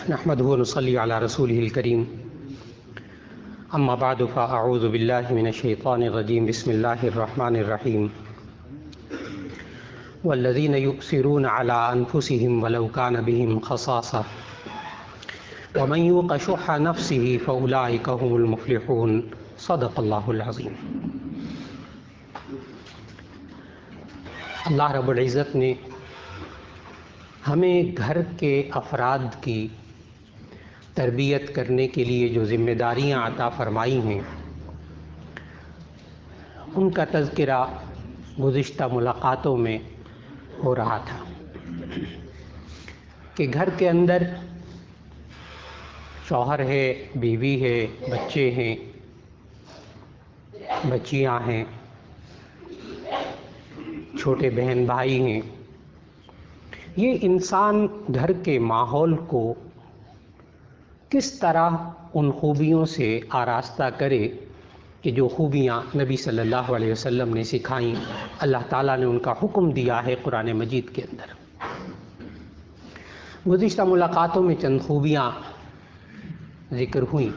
نحمده ونصلي على رسوله الكريم اما بعد فاعوذ بالله من الشيطان الرجيم بسم الله الرحمن الرحيم والذين يؤثرون على انفسهم ولو كان بهم خصاصة ومن يوق شح نفسه فاولئك هم المفلحون صدق الله العظيم۔ اللہ رب العزت نے ہمیں گھر کے افراد کی تربیت کرنے کے لیے جو ذمہ داریاں عطا فرمائی ہیں ان کا تذکرہ گزشتہ ملاقاتوں میں ہو رہا تھا کہ گھر کے اندر شوہر ہے، بیوی ہے، بچے ہیں، بچیاں ہیں، چھوٹے بہن بھائی ہیں۔ یہ انسان گھر کے ماحول کو کس طرح ان خوبیوں سے آراستہ کرے کہ جو خوبیاں نبی صلی اللہ علیہ وسلم نے سکھائیں، اللہ تعالیٰ نے ان کا حکم دیا ہے قرآن مجید کے اندر۔ گزشتہ ملاقاتوں میں چند خوبیاں ذکر ہوئیں۔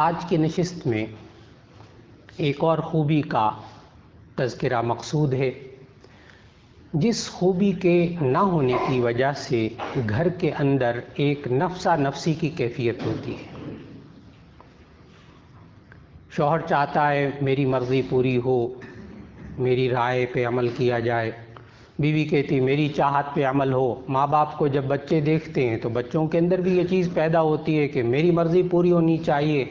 آج کی نشست میں ایک اور خوبی کا تذکرہ مقصود ہے، جس خوبی کے نہ ہونے کی وجہ سے گھر کے اندر ایک نفسا نفسی کی کیفیت ہوتی ہے۔ شوہر چاہتا ہے میری مرضی پوری ہو، میری رائے پہ عمل کیا جائے، بیوی کہتی میری چاہت پہ عمل ہو۔ ماں باپ کو جب بچے دیکھتے ہیں تو بچوں کے اندر بھی یہ چیز پیدا ہوتی ہے کہ میری مرضی پوری ہونی چاہیے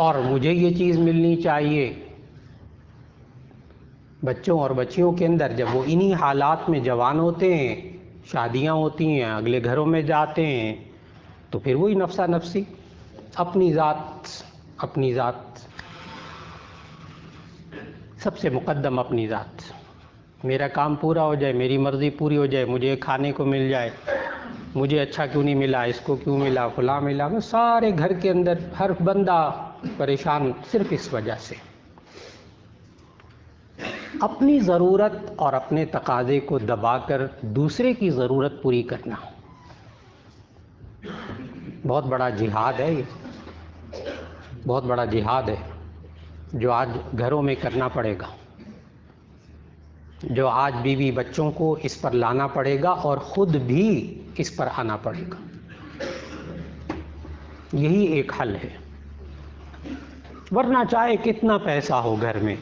اور مجھے یہ چیز ملنی چاہیے۔ بچوں اور بچیوں کے اندر جب وہ انہی حالات میں جوان ہوتے ہیں، شادیاں ہوتی ہیں، اگلے گھروں میں جاتے ہیں، تو پھر وہی نفسا نفسی، اپنی ذات سب سے مقدم، اپنی ذات، میرا کام پورا ہو جائے، میری مرضی پوری ہو جائے، مجھے کھانے کو مل جائے، مجھے اچھا کیوں نہیں ملا، اس کو کیوں ملا، فلاں ملا۔ سارے گھر کے اندر ہر بندہ پریشان صرف اس وجہ سے۔ اپنی ضرورت اور اپنے تقاضے کو دبا کر دوسرے کی ضرورت پوری کرنا بہت بڑا جہاد ہے، یہ بہت بڑا جہاد ہے جو آج گھروں میں کرنا پڑے گا، جو آج بیوی بچوں کو اس پر لانا پڑے گا اور خود بھی اس پر آنا پڑے گا۔ یہی ایک حل ہے، ورنہ چاہے کتنا پیسہ ہو گھر میں،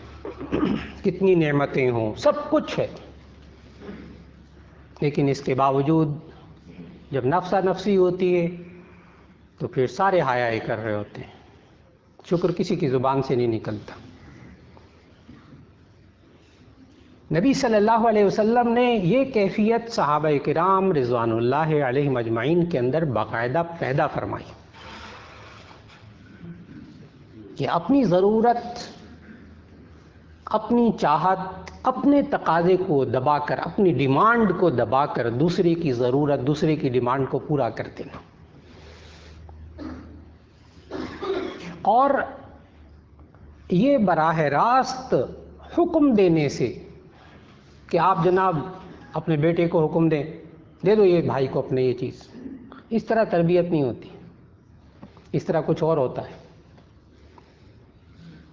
کتنی نعمتیں ہوں، سب کچھ ہے، لیکن اس کے باوجود جب نفسا نفسی ہوتی ہے تو پھر سارے حیاء کر رہے ہوتے ہیں، شکر کسی کی زبان سے نہیں نکلتا۔ نبی صلی اللہ علیہ وسلم نے یہ کیفیت صحابہ کرام رضوان اللہ علیہم اجمعین کے اندر باقاعدہ پیدا فرمائی کہ اپنی ضرورت، اپنی چاہت، اپنے تقاضے کو دبا کر، اپنی ڈیمانڈ کو دبا کر دوسرے کی ضرورت، دوسرے کی ڈیمانڈ کو پورا کر دینا۔ اور یہ براہ راست حکم دینے سے کہ آپ جناب اپنے بیٹے کو حکم دیں، دے دو یہ بھائی کو اپنے یہ چیز، اس طرح تربیت نہیں ہوتی، اس طرح کچھ اور ہوتا ہے۔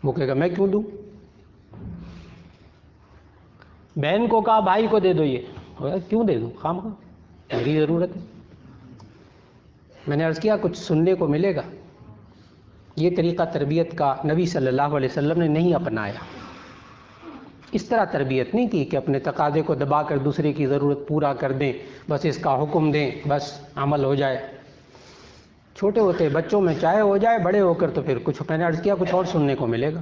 وہ کہے گا میں کیوں دوں؟ بہن کو کہا بھائی کو دے دو یہ، کیوں دے دوں، خواہ میری ضرورت ہے۔ میں نے عرض کیا کچھ سننے کو ملے گا۔ یہ طریقہ تربیت کا نبی صلی اللہ علیہ وسلم نے نہیں اپنایا۔ اس طرح تربیت نہیں کی کہ اپنے تقاضے کو دبا کر دوسرے کی ضرورت پورا کر دیں، بس اس کا حکم دیں، بس عمل ہو جائے۔ چھوٹے ہوتے بچوں میں چاہے ہو جائے، بڑے ہو کر تو پھر کچھ، میں نے عرض کیا کچھ اور سننے کو ملے گا۔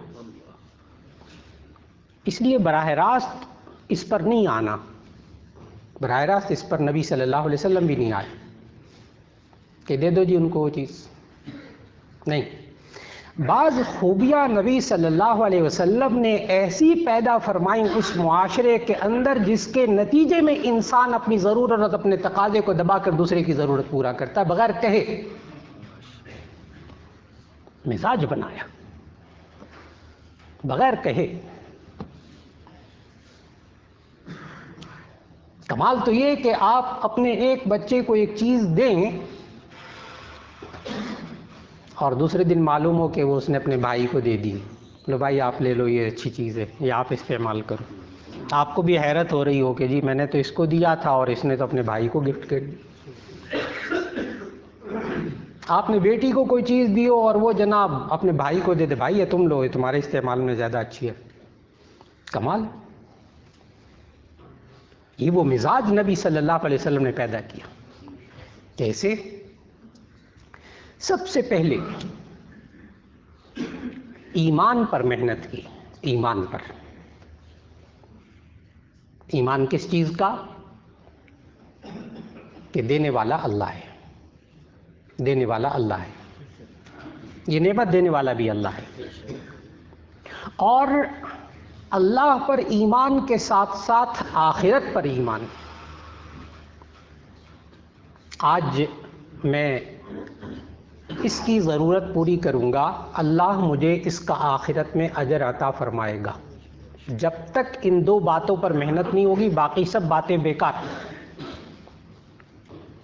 اس لیے براہ راست اس پر نہیں آنا، براہ راست اس پر نبی صلی اللہ علیہ وسلم بھی نہیں آئے کہ دے دو جی ان کو وہ چیز، نہیں۔ بعض خوبیاں نبی صلی اللہ علیہ وسلم نے ایسی پیدا فرمائیں اس معاشرے کے اندر جس کے نتیجے میں انسان اپنی ضرورت اور اپنے تقاضے کو دبا کر دوسرے کی ضرورت پورا کرتا ہے، بغیر کہے۔ مزاج بنایا بغیر کہے۔ کمال تو یہ کہ آپ اپنے ایک بچے کو ایک چیز دیں اور دوسرے دن معلوم ہو کہ وہ اس نے اپنے بھائی کو دے دی. لو بھائی آپ لے لو، یہ اچھی چیز ہے، یہ آپ استعمال کرو. آپ کو بھی حیرت ہو رہی ہو کہ جی میں نے تو اس کو دیا تھا اور اس نے تو اپنے بھائی کو گفٹ کر دی. آپ نے بیٹی کو کوئی چیز دی ہو اور وہ جناب اپنے بھائی کو دے دے، بھائی یہ تم لو، یہ تمہارے استعمال میں زیادہ اچھی ہے. کمال. یہ وہ مزاج نبی صلی اللہ علیہ وسلم نے پیدا کیا. کیسے؟ سب سے پہلے ایمان پر محنت کی. ایمان پر. ایمان کس چیز کا؟ کہ دینے والا اللہ ہے. دینے والا اللہ ہے. یہ نعمت دینے والا بھی اللہ ہے. اور اللہ پر ایمان کے ساتھ ساتھ آخرت پر ایمان. آج میں اس کی ضرورت پوری کروں گا، اللہ مجھے اس کا آخرت میں اجر عطا فرمائے گا. جب تک ان دو باتوں پر محنت نہیں ہوگی باقی سب باتیں بیکار.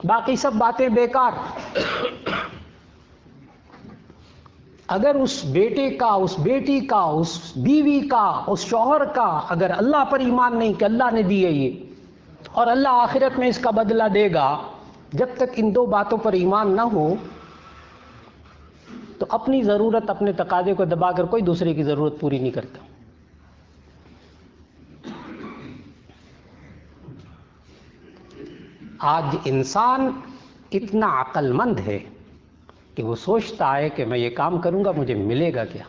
باقی سب باتیں بیکار. اگر اس بیٹے کا، اس بیٹی کا، اس بیوی کا، اس شوہر کا اگر اللہ پر ایمان نہیں کہ اللہ نے دی ہے یہ اور اللہ آخرت میں اس کا بدلہ دے گا، جب تک ان دو باتوں پر ایمان نہ ہو تو اپنی ضرورت، اپنے تقاضے کو دبا کر کوئی دوسرے کی ضرورت پوری نہیں کرتا. آج انسان اتنا عقل مند ہے کہ وہ سوچتا ہے کہ میں یہ کام کروں گا مجھے ملے گا کیا.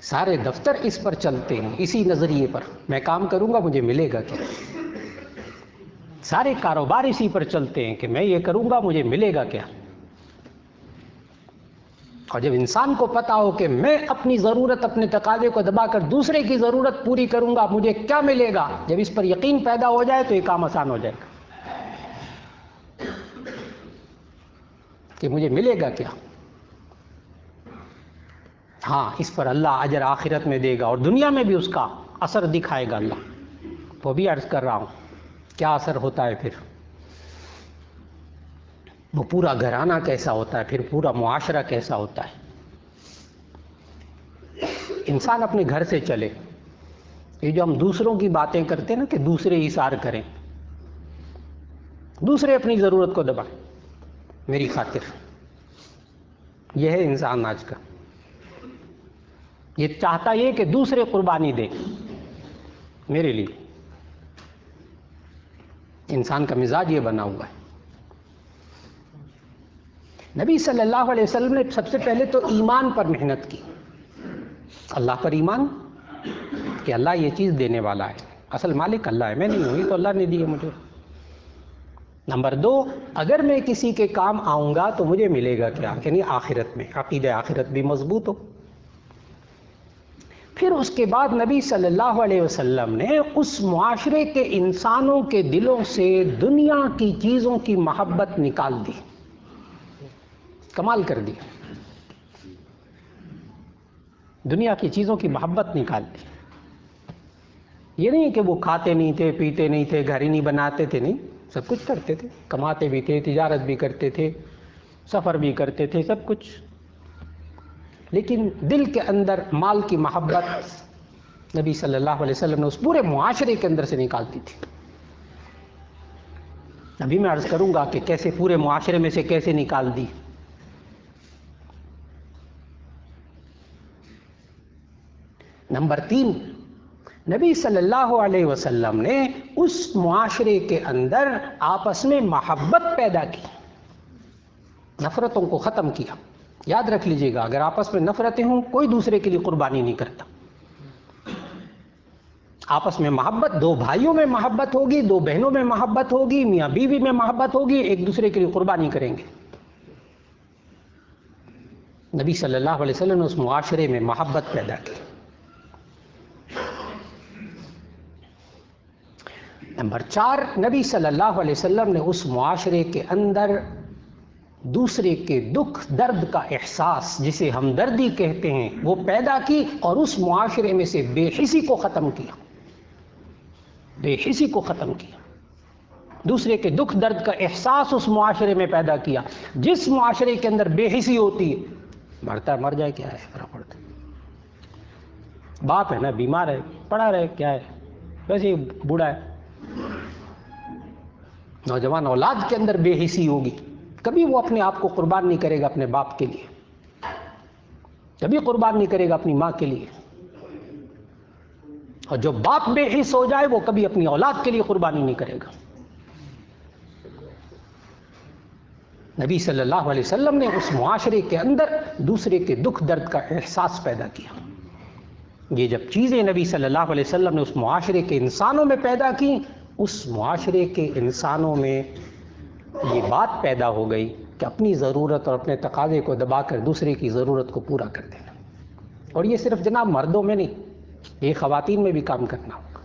سارے دفتر اس پر چلتے ہیں، اسی نظریے پر، میں کام کروں گا مجھے ملے گا کیا. سارے کاروبار اسی پر چلتے ہیں کہ میں یہ کروں گا مجھے ملے گا کیا. اور جب انسان کو پتا ہو کہ میں اپنی ضرورت، اپنے تقاضے کو دبا کر دوسرے کی ضرورت پوری کروں گا مجھے کیا ملے گا، جب اس پر یقین پیدا ہو جائے تو یہ کام آسان ہو جائے گا کہ مجھے ملے گا کیا. ہاں اس پر اللہ اجر آخرت میں دے گا اور دنیا میں بھی اس کا اثر دکھائے گا اللہ. وہ بھی عرض کر رہا ہوں کیا اثر ہوتا ہے، پھر وہ پورا گھرانہ کیسا ہوتا ہے، پھر پورا معاشرہ کیسا ہوتا ہے. انسان اپنے گھر سے چلے. یہ جو ہم دوسروں کی باتیں کرتے ہیں نا کہ دوسرے ایثار کریں، دوسرے اپنی ضرورت کو دبائیں میری خاطر، یہ ہے انسان آج کا. یہ چاہتا یہ کہ دوسرے قربانی دیں میرے لیے. انسان کا مزاج یہ بنا ہوا ہے. نبی صلی اللہ علیہ وسلم نے سب سے پہلے تو ایمان پر محنت کی. اللہ پر ایمان کہ اللہ یہ چیز دینے والا ہے، اصل مالک اللہ ہے، میں نہیں ہوں، یہ تو اللہ نے دی ہے مجھے. نمبر 2، اگر میں کسی کے کام آؤں گا تو مجھے ملے گا کیا، یعنی آخرت میں عقیدہ آخرت بھی مضبوط ہو. پھر اس کے بعد نبی صلی اللہ علیہ وسلم نے اس معاشرے کے انسانوں کے دلوں سے دنیا کی چیزوں کی محبت نکال دی. کمال کر دی. دنیا کی چیزوں کی محبت نکال دی. یہ نہیں کہ وہ کھاتے نہیں تھے، پیتے نہیں تھے، گھر ہی نہیں بناتے تھے، نہیں، سب کچھ کرتے تھے، کماتے بھی تھے، تجارت بھی کرتے تھے، سفر بھی کرتے تھے، سب کچھ. لیکن دل کے اندر مال کی محبت نبی صلی اللہ علیہ وسلم نے اس پورے معاشرے کے اندر سے نکالتی تھی. ابھی میں عرض کروں گا کہ کیسے پورے معاشرے میں سے کیسے نکال دی. نمبر 3، نبی صلی اللہ علیہ وسلم نے اس معاشرے کے اندر آپس میں محبت پیدا کی، نفرتوں کو ختم کیا. یاد رکھ لیجئے گا اگر آپس میں نفرتیں ہوں کوئی دوسرے کے لیے قربانی نہیں کرتا. آپس میں محبت، دو بھائیوں میں محبت ہوگی، دو بہنوں میں محبت ہوگی، میاں بیوی میں محبت ہوگی، ایک دوسرے کے لیے قربانی کریں گے. نبی صلی اللہ علیہ وسلم نے اس معاشرے میں محبت پیدا کی. نمبر 4، نبی صلی اللہ علیہ وسلم نے اس معاشرے کے اندر دوسرے کے دکھ درد کا احساس جسے ہمدردی کہتے ہیں وہ پیدا کی اور اس معاشرے میں سے بے حسی کو ختم کیا، بے حسی کو ختم کیا، دوسرے کے دکھ درد کا احساس اس معاشرے میں پیدا کیا۔ جس معاشرے کے اندر بے حسی ہوتی ہے، مرتا ہے مر جائے کیا ہے فرق پڑتا ہے، باپ ہے نا بیمار ہے پڑا رہے کیا ہے، ویسے ہی بوڑھا ہے۔ نوجوان اولاد کے اندر بے حسی ہوگی، کبھی وہ اپنے آپ کو قربان نہیں کرے گا اپنے باپ کے لیے، کبھی قربان نہیں کرے گا اپنی ماں کے لیے، اور جو باپ بے حس ہو جائے وہ کبھی اپنی اولاد کے لیے قربانی نہیں کرے گا۔ نبی صلی اللہ علیہ وسلم نے اس معاشرے کے اندر دوسرے کے دکھ درد کا احساس پیدا کیا۔ یہ جب چیزیں نبی صلی اللہ علیہ وسلم نے اس معاشرے کے انسانوں میں پیدا کی، اس معاشرے کے انسانوں میں یہ بات پیدا ہو گئی کہ اپنی ضرورت اور اپنے تقاضے کو دبا کر دوسرے کی ضرورت کو پورا کر دینا۔ اور یہ صرف جناب مردوں میں نہیں، یہ خواتین میں بھی کام کرنا ہوگا،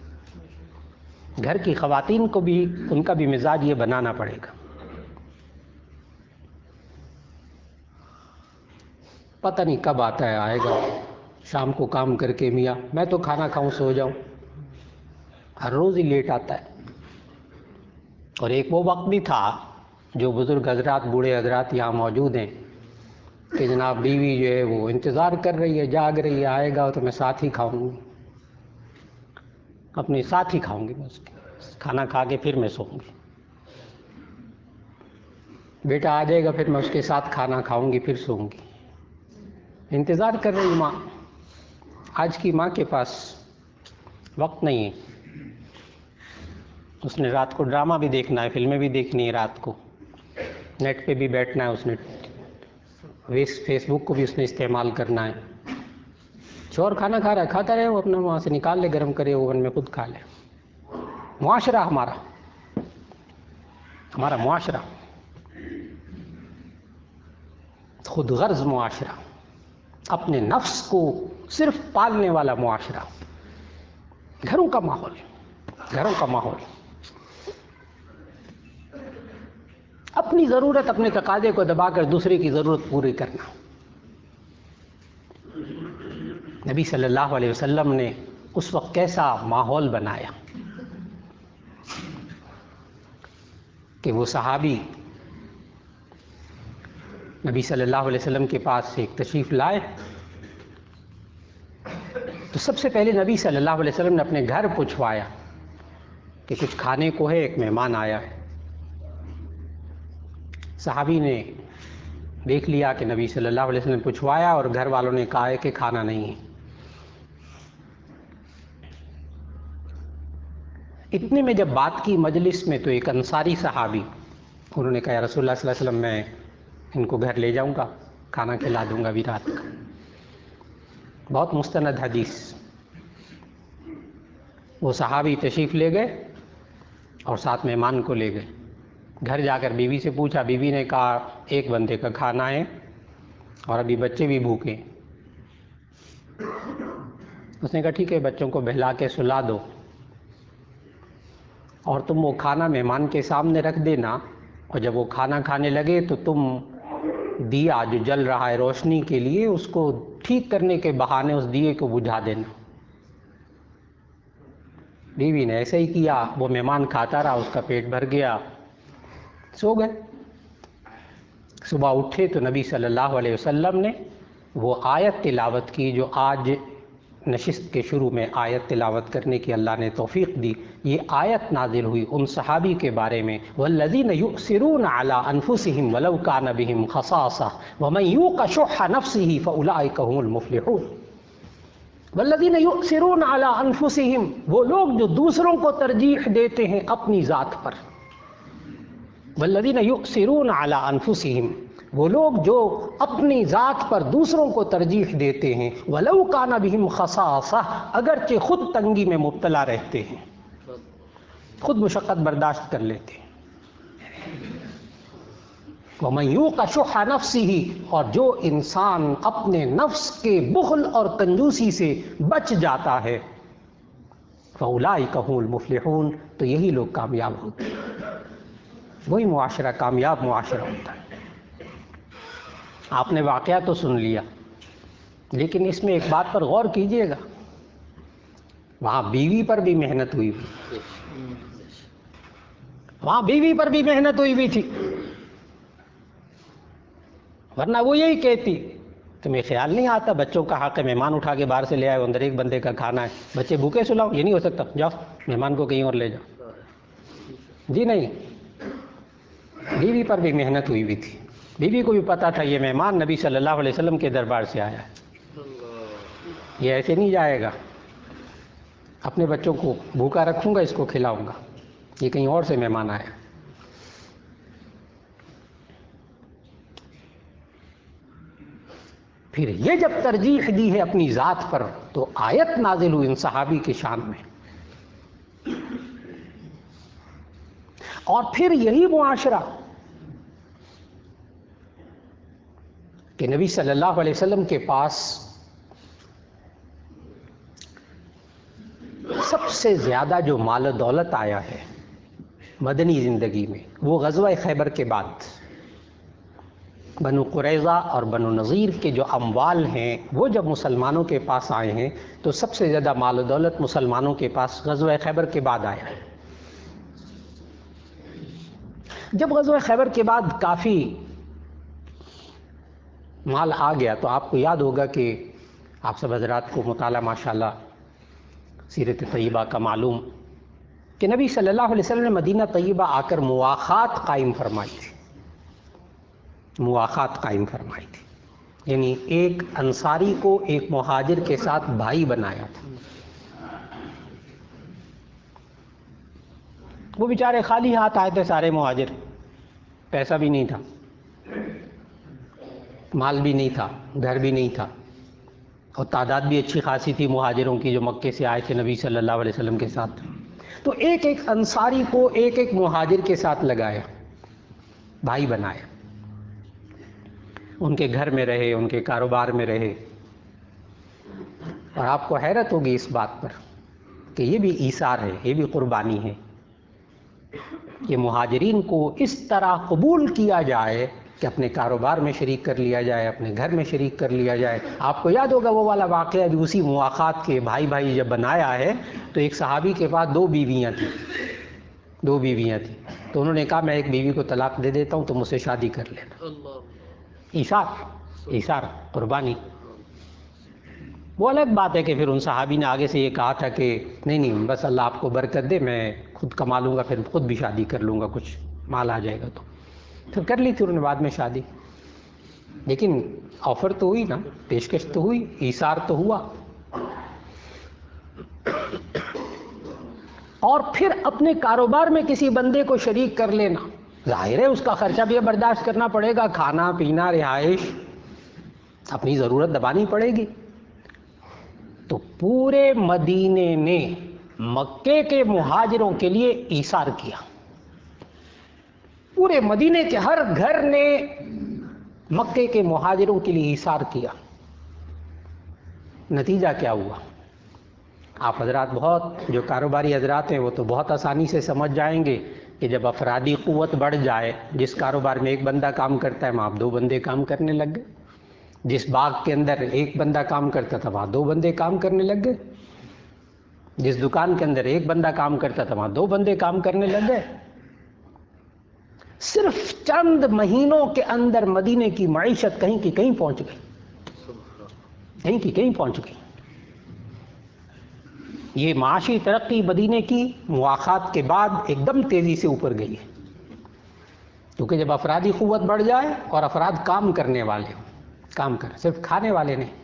گھر کی خواتین کو بھی ان کا بھی مزاج یہ بنانا پڑے گا۔ پتہ نہیں کب آتا ہے، آئے گا شام کو کام کر کے میاں میں تو کھانا کھاؤں سو جاؤں، ہر روز ہی لیٹ آتا ہے۔ اور ایک وہ وقت بھی تھا جو بزرگ حضرات بوڑھے حضرات یہاں موجود ہیں کہ جناب بیوی جو ہے وہ انتظار کر رہی ہے، جاگ رہی ہے، آئے گا تو میں ساتھ ہی کھاؤں گی، اپنے ساتھ ہی کھاؤں گی، میں اس کے کھانا کھا کے پھر میں سوؤں گی، بیٹا آ جائے گا پھر میں اس کے ساتھ کھانا کھاؤں گی پھر سوؤں گی۔ انتظار کر رہی ماں۔ آج کی ماں کے پاس وقت نہیں ہے، اس نے رات کو ڈرامہ بھی دیکھنا ہے، فلمیں بھی دیکھنی ہے، رات کو نیٹ پہ بھی بیٹھنا ہے، اس نے فیس بک کو بھی اس نے استعمال کرنا ہے۔ شوہر کھانا کھا رہا ہے، کھاتا رہے، وہ اپنا وہاں سے نکال لے، گرم کرے اوون میں، خود کھا لے۔ معاشرہ ہمارا معاشرہ خود غرض معاشرہ، اپنے نفس کو صرف پالنے والا معاشرہ، گھروں کا ماحول، اپنی ضرورت اپنے تقاضے کو دبا کر دوسرے کی ضرورت پوری کرنا۔ نبی صلی اللہ علیہ وسلم نے اس وقت کیسا ماحول بنایا کہ وہ صحابی نبی صلی اللہ علیہ وسلم کے پاس ایک تشریف لائے تو سب سے پہلے نبی صلی اللہ علیہ وسلم نے اپنے گھر پوچھوایا کہ کچھ کھانے کو ہے، ایک مہمان آیا ہے۔ صحابی نے دیکھ لیا کہ نبی صلی اللہ علیہ وسلم نے پوچھوایا اور گھر والوں نے کہا ہے کہ کھانا نہیں ہے۔ اتنے میں جب بات کی مجلس میں تو ایک انصاری صحابی، انہوں نے کہا یا رسول اللہ صلی اللہ علیہ وسلم میں ان کو گھر لے جاؤں گا، کھانا کھلا دوں گا ابھی رات کا۔ بہت مستند حدیث۔ وہ صحابی تشریف لے گئے اور ساتھ مہمان کو لے گئے۔ گھر جا کر بیوی سے پوچھا، بیوی نے کہا ایک بندے کا کھانا ہے اور ابھی بچے بھی بھوکے۔ اس نے کہا ٹھیک ہے، بچوں کو بہلا کے سلا دو اور تم وہ کھانا مہمان کے سامنے رکھ دینا، اور جب وہ کھانا کھانے لگے تو تم دیا جو جل رہا ہے روشنی کے لیے، اس کو ٹھیک کرنے کے بہانے اس دیے کو بجھا دینا۔ بیوی نے ایسے ہی کیا، وہ مہمان کھاتا رہا، اس کا پیٹ بھر گیا، سو گئے۔ صبح اٹھے تو نبی صلی اللہ علیہ وسلم نے وہ آیت تلاوت کی جو آج نشست کے شروع میں آیت تلاوت کرنے کی اللہ نے توفیق دی۔ یہ آیت نازل ہوئی ان صحابی کے بارے میں، والذین یؤثرون علی انفسہم ولو کان بہم خصاصہ ومن یوق شح نفسہ فاولئک هم المفلحون۔ والذین یؤثرون علی انفسہم، وہ لوگ جو دوسروں کو ترجیح دیتے ہیں اپنی ذات پر۔ والذین یؤثرون علی انفسہم، وہ لوگ جو اپنی ذات پر دوسروں کو ترجیح دیتے ہیں، ولو کان بہم خصاصہ، اگرچہ خود تنگی میں مبتلا رہتے ہیں، خود مشقت برداشت کر لیتے ہیں۔ وَمَن یُوقَ شُحَّ نَفْسِهِ، اور جو انسان اپنے نفس کے بخل اور کنجوسی سے بچ جاتا ہے، فَأُولَئِكَ هُمُ الْمُفْلِحُونَ، تو یہی لوگ کامیاب ہوتے ہیں، وہی معاشرہ کامیاب معاشرہ ہوتا ہے۔ آپ نے واقعہ تو سن لیا، لیکن اس میں ایک بات پر غور کیجئے گا، وہاں بیوی پر بھی محنت ہوئی ہوئی، وہاں بیوی پر بھی محنت ہوئی ہوئی تھی، ورنہ وہ یہی کہتی تمہیں خیال نہیں آتا بچوں کا حق ہے، مہمان اٹھا کے باہر سے لے آئے، اندر ایک بندے کا کھانا ہے، بچے بھوکے سلاؤ، یہ نہیں ہو سکتا، جاؤ مہمان کو کہیں اور لے جاؤ۔ جی نہیں، بیوی پر بھی محنت ہوئی ہوئی تھی، بیوی کو بھی پتا تھا یہ مہمان نبی صلی اللہ علیہ وسلم کے دربار سے آیا ہے، یہ ایسے نہیں جائے گا، اپنے بچوں کو بھوکا رکھوں گا، اس کو کھلاؤں گا، یہ کہیں اور سے مہمان آیا۔ پھر یہ جب ترجیح دی ہے اپنی ذات پر تو آیت نازل ہوئی ان صحابی کی شان میں، اور پھر یہی معاشرہ کہ نبی صلی اللہ علیہ وسلم کے پاس سب سے زیادہ جو مال و دولت آیا ہے مدنی زندگی میں، وہ غزوہ خیبر کے بعد بنو قریظہ اور بنو نذیر کے جو اموال ہیں وہ جب مسلمانوں کے پاس آئے ہیں تو سب سے زیادہ مال و دولت مسلمانوں کے پاس غزوہ خیبر کے بعد آیا ہے۔ جب غزوہ خیبر کے بعد کافی مال آ گیا تو آپ کو یاد ہوگا کہ آپ سب حضرات کو مطالعہ ماشاءاللہ سیرت طیبہ کا معلوم کہ نبی صلی اللہ علیہ وسلم نے مدینہ طیبہ آ کر مواخات قائم فرمائی تھی، مواخات قائم فرمائی تھی، یعنی ایک انصاری کو ایک مہاجر کے ساتھ بھائی بنایا تھا۔ وہ بیچارے خالی ہاتھ آئے تھے سارے مہاجر، پیسہ بھی نہیں تھا، مال بھی نہیں تھا، گھر بھی نہیں تھا، اور تعداد بھی اچھی خاصی تھی مہاجروں کی جو مکے سے آئے تھے نبی صلی اللہ علیہ وسلم کے ساتھ۔ تو ایک ایک انصاری کو ایک ایک مہاجر کے ساتھ لگایا، بھائی بنایا، ان کے گھر میں رہے، ان کے کاروبار میں رہے۔ اور آپ کو حیرت ہوگی اس بات پر کہ یہ بھی ایثار ہے، یہ بھی قربانی ہے کہ مہاجرین کو اس طرح قبول کیا جائے کہ اپنے کاروبار میں شریک کر لیا جائے، اپنے گھر میں شریک کر لیا جائے۔ آپ کو یاد ہوگا وہ والا واقعہ بھی اسی مواخات کے، بھائی بھائی جب بنایا ہے تو ایک صحابی کے پاس دو بیویاں تھیں، تو انہوں نے کہا میں ایک بیوی کو طلاق دے دیتا ہوں تم مجھ سے شادی کر لینا۔ ایثار، قربانی۔ وہ الگ بات ہے کہ پھر ان صحابی نے آگے سے یہ کہا تھا کہ نہیں بس اللہ آپ کو برکت دے، میں خود کما لوں گا، پھر خود بھی شادی کر لوں گا، کچھ مال آ جائے گا تو پھر کر لی تھی انہوں نے بعد میں شادی۔ لیکن آفر تو ہوئی نا، پیشکش تو ہوئی، ایثار تو ہوا۔ اور پھر اپنے کاروبار میں کسی بندے کو شریک کر لینا، ظاہر ہے اس کا خرچہ بھی برداشت کرنا پڑے گا، کھانا پینا، رہائش، اپنی ضرورت دبانی پڑے گی۔ تو پورے مدینے نے مکے کے مہاجروں کے لیے ایثار کیا، پورے مدینے کے ہر گھر نے مکے کے مہاجروں کے لیے ایثار کیا۔ نتیجہ کیا ہوا؟ آپ حضرات بہت جو کاروباری حضرات ہیں وہ تو بہت آسانی سے سمجھ جائیں گے کہ جب افرادی قوت بڑھ جائے، جس کاروبار میں ایک بندہ کام کرتا ہے وہاں دو بندے کام کرنے لگ گئے، جس باغ کے اندر ایک بندہ کام کرتا تھا وہاں دو بندے کام کرنے لگ گئے، جس دکان کے اندر ایک بندہ کام کرتا تھا وہاں دو بندے کام کرنے لگ گئے۔ صرف چند مہینوں کے اندر مدینے کی معیشت کہیں کی کہیں پہنچ گئی، کہیں کی کہیں پہنچ گئی۔ یہ معاشی ترقی مدینے کی مواخات کے بعد ایک دم تیزی سے اوپر گئی ہے، کیونکہ جب افرادی قوت بڑھ جائے اور افراد کام کرنے والے ہوں، کام کر، صرف کھانے والے نہیں،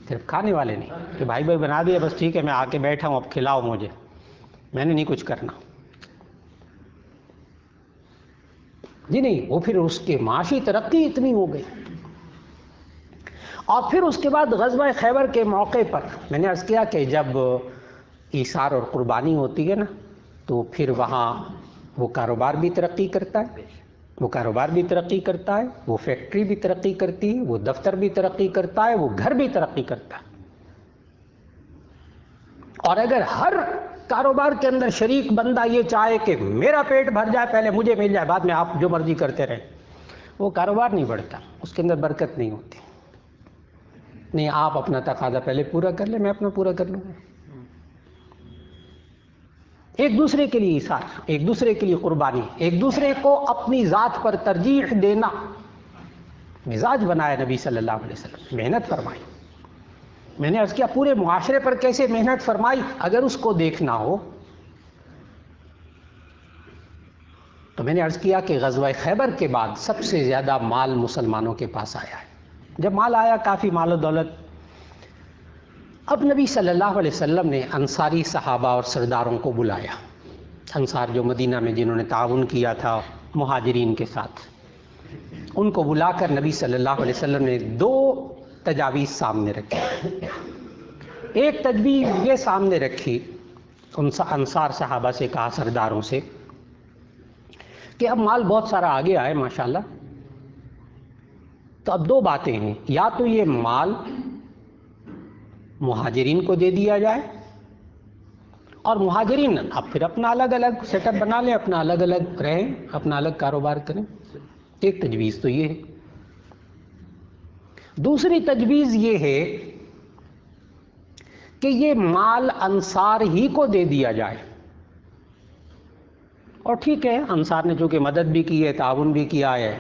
صرف کھانے والے نہیں کہ بھائی بنا دیا بس ٹھیک ہے میں آ کے بیٹھا ہوں اب کھلاؤ مجھے، میں نے نہیں کچھ کرنا، جی نہیں، وہ پھر اس کے معاشی ترقی اتنی ہو گئی۔ اور پھر اس کے بعد غزوہ خیبر کے موقع پر میں نے عرض کیا کہ جب ایثار اور قربانی ہوتی ہے نا تو پھر وہاں وہ کاروبار بھی ترقی کرتا ہے، وہ کاروبار بھی ترقی کرتا ہے، وہ فیکٹری بھی ترقی کرتی ہے، وہ دفتر بھی ترقی کرتا ہے، وہ گھر بھی ترقی کرتا ہے۔ اور اگر ہر کاروبار کے اندر شریک بندہ یہ چاہے کہ میرا پیٹ بھر جائے، پہلے مجھے مل جائے، بعد میں آپ جو مرضی کرتے رہیں، وہ کاروبار نہیں بڑھتا، اس کے اندر برکت نہیں ہوتی. نہیں، آپ اپنا تقاضا پہلے پورا کر لیں، میں اپنا پورا کر لوں گا. ایک دوسرے کے لیے ایثار، ایک دوسرے کے لیے قربانی، ایک دوسرے کو اپنی ذات پر ترجیح دینا مزاج بنایا نبی صلی اللہ علیہ وسلم. محنت فرمائی. میں نے عرض کیا پورے معاشرے پر کیسے محنت فرمائی. اگر اس کو دیکھنا ہو تو میں نے عرض کیا کہ غزوہ خیبر کے بعد سب سے زیادہ مال مسلمانوں کے پاس آیا ہے. جب مال آیا، کافی مال و دولت، اب نبی صلی اللہ علیہ وسلم نے انصاری صحابہ اور سرداروں کو بلایا. انصار جو مدینہ میں جنہوں نے تعاون کیا تھا مہاجرین کے ساتھ، ان کو بلا کر نبی صلی اللہ علیہ وسلم نے 2 تجاویز سامنے رکھی. ایک تجویز یہ سامنے رکھی، انصار صحابہ سے کہا، سرداروں سے، کہ اب مال بہت سارا آگے آئے ماشاءاللہ، تو اب 2 باتیں ہیں. یا تو یہ مال مہاجرین کو دے دیا جائے، اور مہاجرین اب پھر اپنا الگ الگ سیٹ اپ بنا لیں، اپنا الگ الگ رہیں، اپنا الگ کاروبار کریں. ایک تجویز تو یہ ہے. دوسری تجویز یہ ہے کہ یہ مال انصار ہی کو دے دیا جائے. اور ٹھیک ہے، انصار نے چونکہ مدد بھی کی ہے، تعاون بھی کیا ہے،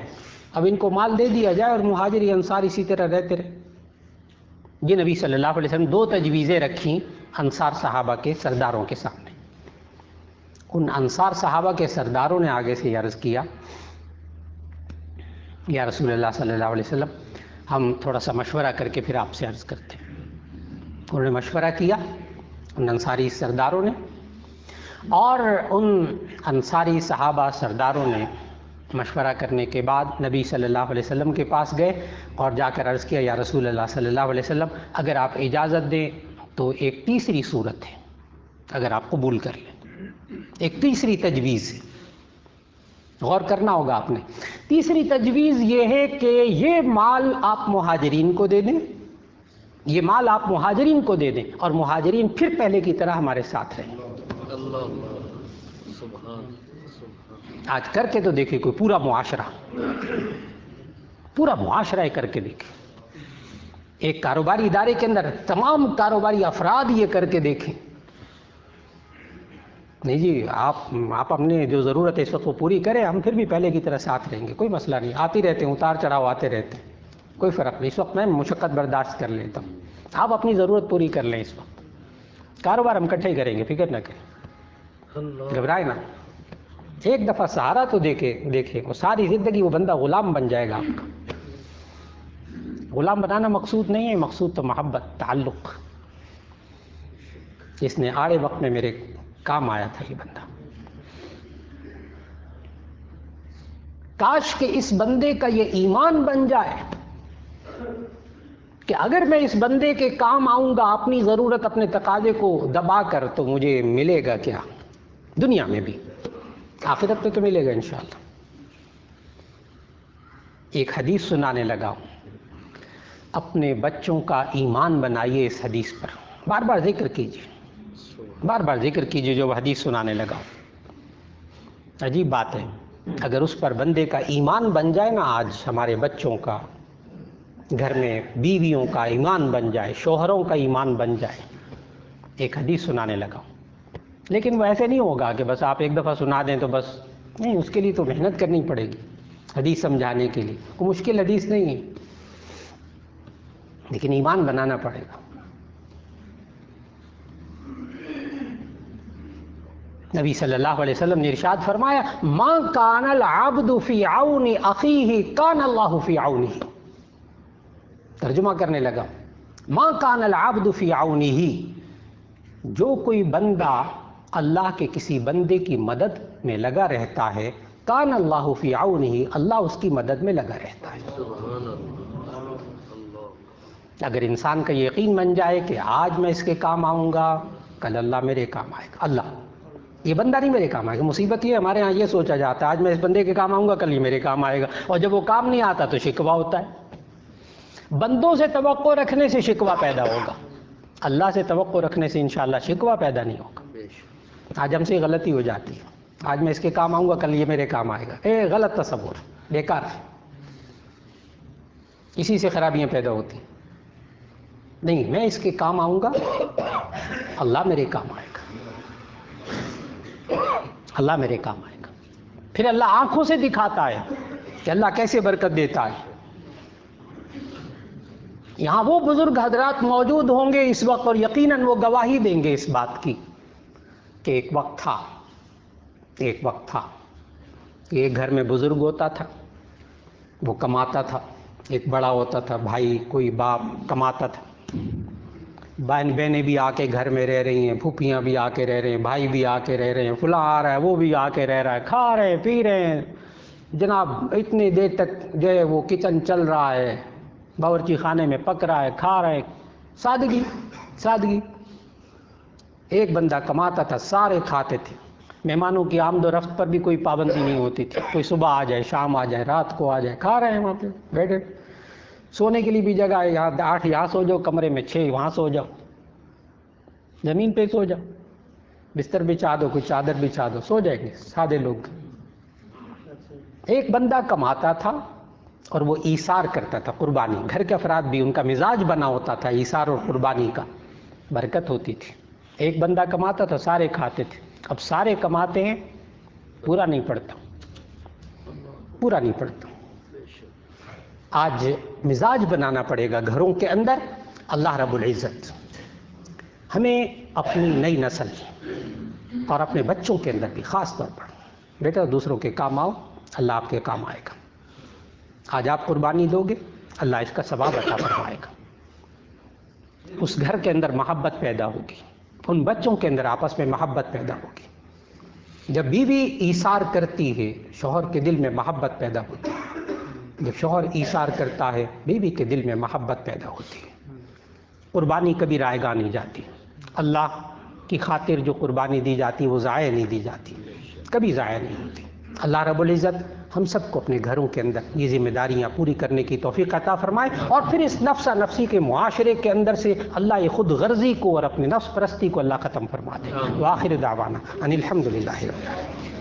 اب ان کو مال دے دیا جائے اور مہاجر انصار اسی طرح رہتے رہے. یہ نبی صلی اللہ علیہ وسلم 2 تجویزیں رکھیں انصار صحابہ کے سرداروں کے سامنے. ان انصار صحابہ کے سرداروں نے آگے سے عرض کیا، یا رسول اللہ صلی اللہ علیہ وسلم، ہم تھوڑا سا مشورہ کر کے پھر آپ سے عرض کرتے ہیں. انہوں نے مشورہ کیا، ان انصاری سرداروں نے، اور ان انصاری صحابہ سرداروں نے مشورہ کرنے کے بعد نبی صلی اللہ علیہ وسلم کے پاس گئے اور جا کر عرض کیا، یا رسول اللہ صلی اللہ علیہ وسلم، اگر آپ اجازت دیں تو ایک تیسری صورت ہے، اگر آپ قبول کر لیں. ایک تیسری تجویز ہے، غور کرنا ہوگا آپ نے. تیسری تجویز یہ ہے کہ یہ مال آپ مہاجرین کو دے دیں، یہ مال آپ مہاجرین کو دے دیں، اور مہاجرین پھر پہلے کی طرح ہمارے ساتھ رہیں. آج کر کے تو دیکھیں کوئی پورا معاشرہ کر کے دیکھیں. ایک کاروباری ادارے کے اندر تمام کاروباری افراد یہ کر کے دیکھیں. نہیں جی، آپ اپنے جو ضرورت ہے اس وقت وہ پوری کریں، ہم پھر بھی پہلے کی طرح ساتھ رہیں گے، کوئی مسئلہ نہیں. آتے رہتے ہیں، اتار چڑھاؤ آتے رہتے ہیں، کوئی فرق نہیں. اس وقت میں مشقت برداشت کر لیتا ہوں، آپ اپنی ضرورت پوری کر لیں. اس وقت کاروبار ہم اکٹھے ہی کریں گے، فکر نہ کریں، گھبرائے نہ. ایک دفعہ سہارا تو دیکھے وہ ساری زندگی وہ بندہ غلام بن جائے گا. آپ کا غلام بنانا مقصود نہیں ہے، مقصود تو محبت، تعلق. اس نے آڑے وقت میں میرے کام آیا تھا یہ بندہ. کاش کہ اس بندے کا یہ ایمان بن جائے کہ اگر میں اس بندے کے کام آؤں گا اپنی ضرورت، اپنے تقاضے کو دبا کر، تو مجھے ملے گا کیا دنیا میں بھی، آخرت میں تو ملے گا انشاءاللہ. ایک حدیث سنانے لگا ہوں. اپنے بچوں کا ایمان بنائیے اس حدیث پر، بار بار ذکر کیجیے جو حدیث سنانے لگا ہوں. عجیب بات ہے، اگر اس پر بندے کا ایمان بن جائے نا، آج ہمارے بچوں کا، گھر میں بیویوں کا ایمان بن جائے، شوہروں کا ایمان بن جائے. ایک حدیث سنانے لگا ہوں. لیکن وہ ایسے نہیں ہوگا کہ بس آپ ایک دفعہ سنا دیں تو بس، نہیں، اس کے لیے تو محنت کرنی پڑے گی. حدیث سمجھانے کے لیے کوئی مشکل حدیث نہیں ہے، لیکن ایمان بنانا پڑے گا. نبی صلی اللہ علیہ وسلم نے ارشاد فرمایا، ما کان العبد فی عون اخیہ کان اللہ فی عونہ. ترجمہ کرنے لگا، ما کان العبد فی عونہ، جو کوئی بندہ اللہ کے کسی بندے کی مدد میں لگا رہتا ہے، کان اللہ فی عونہ، اللہ اس کی مدد میں لگا رہتا ہے. اگر انسان کا یقین بن جائے کہ آج میں اس کے کام آؤں گا، کل اللہ میرے کام آئے گا. اللہ، یہ بندہ نہیں میرے کام آئے گا. مصیبت یہ ہمارے ہاں یہ سوچا جاتا ہے آج میں اس بندے کے کام آؤں گا، کل یہ میرے کام آئے گا، اور جب وہ کام نہیں آتا تو شکوہ ہوتا ہے. بندوں سے توقع رکھنے سے شکوہ پیدا ہوگا، اللہ سے توقع رکھنے سے انشاءاللہ شکوہ پیدا نہیں ہوگا. آج ہم سے غلطی ہو جاتی ہے، آج میں اس کے کام آؤں گا، کل یہ میرے کام آئے گا. غلط تصور، بیکار. اسی سے خرابیاں پیدا ہوتی. نہیں، میں اس کے کام آؤں گا، اللہ میرے کام آئے گا، اللہ میرے کام آئے گا. پھر اللہ آنکھوں سے دکھاتا ہے کہ اللہ کیسے برکت دیتا ہے. یہاں وہ بزرگ حضرات موجود ہوں گے اس وقت، اور یقیناً وہ گواہی دیں گے اس بات کی کہ ایک وقت تھا کہ ایک گھر میں بزرگ ہوتا تھا، وہ کماتا تھا. ایک بڑا ہوتا تھا بھائی، کوئی باپ کماتا تھا. بہنیں بھی آ کے گھر میں رہ رہی ہیں، پھوپھیاں بھی آ کے رہ رہے ہیں، بھائی بھی آ کے رہ رہے ہیں، فلاں آ رہا ہے وہ بھی آ کے رہ رہا ہے، کھا رہے ہیں پی رہے ہیں جناب. اتنی دیر تک جو ہے وہ کچن چل رہا ہے، باورچی خانے میں پک رہا ہے، کھا رہے ہیں. سادگی. ایک بندہ کماتا تھا، سارے کھاتے تھے. مہمانوں کی آمد و رفت پر بھی کوئی پابندی نہیں ہوتی تھی. کوئی صبح آ جائے، شام آ جائے، رات کو آ جائے، کھا رہے ہیں وہاں پہ بیٹھے. سونے کے لیے بھی جگہ ہے، یہاں 8 یہاں سو جاؤ، کمرے میں 6 وہاں سو جاؤ، زمین پہ سو جاؤ، بستر بچھا دو، کوئی چادر بچھا دو، سو جائیں گے سادے لوگ. ایک بندہ کماتا تھا اور وہ ایثار کرتا تھا، قربانی. گھر کے افراد بھی ان کا مزاج بنا ہوتا تھا ایثار اور قربانی کا، برکت ہوتی تھی. ایک بندہ کماتا تھا، سارے کھاتے تھے. اب سارے کماتے ہیں، پورا نہیں پڑتا. آج مزاج بنانا پڑے گا گھروں کے اندر. اللہ رب العزت ہمیں اپنی نئی نسل اور اپنے بچوں کے اندر بھی خاص طور پر، بیٹا دوسروں کے کام آؤ، اللہ آپ کے کام آئے گا. آج آپ قربانی دو گے، اللہ اس کا ثواب عطا فرمائے گا. اس گھر کے اندر محبت پیدا ہوگی، ان بچوں کے اندر آپس میں محبت پیدا ہوگی. جب بیوی ایثار کرتی ہے، شوہر کے دل میں محبت پیدا ہوتی ہے. جب شوہر ایثار کرتا ہے، بیوی کے دل میں محبت پیدا ہوتی ہے. قربانی کبھی رائیگاں نہیں جاتی. اللہ کی خاطر جو قربانی دی جاتی وہ ضائع نہیں دی جاتی، کبھی ضائع نہیں ہوتی. اللہ رب العزت ہم سب کو اپنے گھروں کے اندر یہ ذمہ داریاں پوری کرنے کی توفیق عطا فرمائے، اور پھر اس نفسا نفسی کے معاشرے کے اندر سے اللہ یہ خود غرضی کو اور اپنی نفس پرستی کو اللہ ختم فرما دے. وآخر دعوانا ان الحمد للہ رب العالمین.